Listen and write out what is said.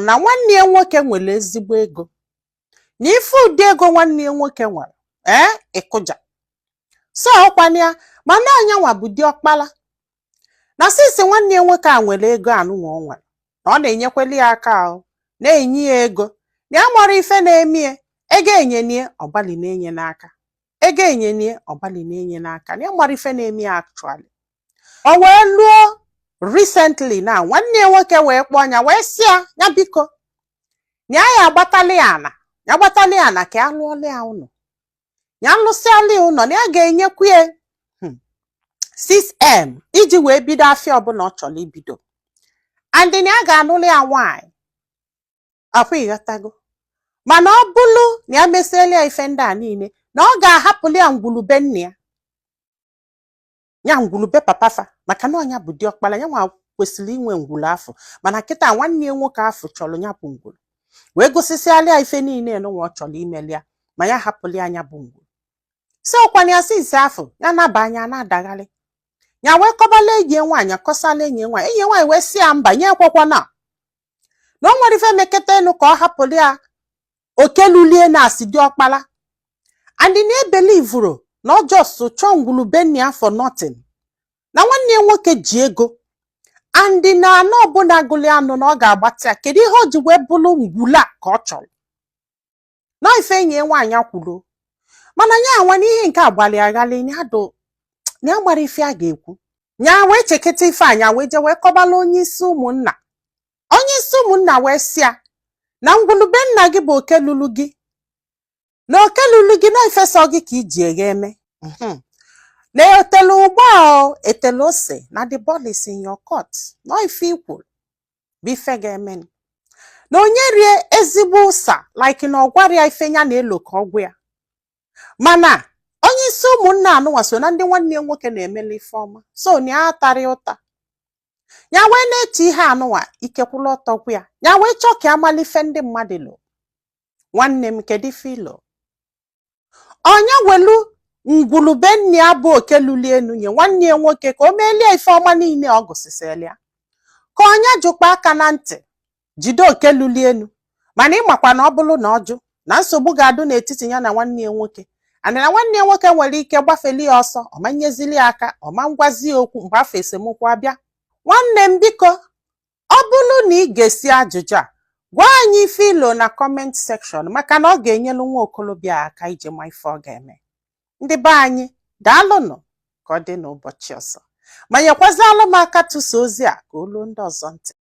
na nwanne ya nwoke nwere ezigbo ego na ife ụdị ego nwanne ya nwoke nwere ịkụja so ọkwana ya mana anyanwa bụ diọkpala na sisi nwanne ya nwoke a nwere ego anụnwa o nwere na ọ na-enyekweli ya aka ahụ na-enye ya ego na ya mara ife na-eme ego enyenye ọgbali na-enye n'aka ego enyenye ọgbali na-enye n'aka na ya mara ife na-eme ya actually o wee lụọ recently na nwanne ya nwoke wee kpọọ ya wee sị ya biko na ya agbatali ana ka ya lụọla ya ụlọ ya lụsịala ya ụlọ na ya ga-enyekwu ya 6M iji wee bido afịa ọbụla ọ chọrọ ibido and na ya ga-anụlụ ya nwaanyị akwa ịghọtago mana ọ bụrụ na ya mesiela ya ife ndị a niile na ọ ga-ahapụli ya ngwulube nne ya ngwulube papafa maka na ọnya bụ diọkpala ya nwa kwesịrị inwe ngwulu afọ mana kịta nwanne ya nwoke afọ chọrọ ya bụ ngwulu wee gosisiala ya ife niile n'ụwa ọ chọrọ imeli ya ma ya hapụli anya bụ ngwulu si ọkwana ya si ise afọ ya naba anya na-adagharị ya wee kọbala enyi nwaanyị akọsala enyi nwaanyị wee si ya mba nye ekwekwana na o nwere ife meketa enu ka ọ hapụli ya oke lulie na asị diọkpala and na ebelivuru na ọ just chọọ ngwulube nne ya for nothing na nwanne ya nwoke ji ego and na anọ ọbụla gụli anụ na ọ ga-agbatị ya kedu ihe o ji wee bụrụ ngwulu a ka ọ chọrọ na ife enyi nwaanyị kwuru mana ya nwa n'ihe nke agbalị aghalị na ya gbara ife a ga-ekwu ya wee cheketa ife anya wee je wee kọbala onye isi ụmụnna wee sịa na ngwulube nna gị bụ oke lulu gị na oke lulu gị na ifesa gị ka iji eghe eme na etele ụgbọ etele ose na the ball is in your court na ife ikwuru bụ ife ga-eme na onye rie ezigbo ụsa like na ọgwara ya ife ya na-elo ka ọgwụ ya mana onye isi ụmụnna anụnwa so na ndị nwanne ya nwoke na-emeli ife ọma so na ya atarị ụta ya wee na-eche ihe anụnwa ikekwula ọtọgwụ ya wee chọọ ka amali ife ndị mmadụ lo nwanne m kedu ife ilo onye welu ngwulube nne ya bụ oke luli enu nye nwanne ya nwoke ka o meelie ife ọma niile ọ gụsịsịrị ya ka onye jụkwa aka na ntị jide oke luli enu mana ịmakwa na ọ bụrụ na ọjụ na nsogbu ga-adụ n'etiti ya na nwanne ya nwoke and na nwanne ya nwoke nwere ike gbafeli ya ọsọ ọma nyezili ya aka ọma ngwazi okwu mgbe afọ esemokwu abịa nwanne m biko ọ bụrụ na ị ga-esi ajụjụ a gwa anyị ife ilo na comment section maka na ọ ga-enyelu nwa okolobịa aka ije ma ife ọ ga-eme ndị be anyị daalụnụ ka ọ dị n'ụbọchị ọzọ ma nyekwazịalụ m aka tụsa ozi a ka olu ndị ọzọ ntị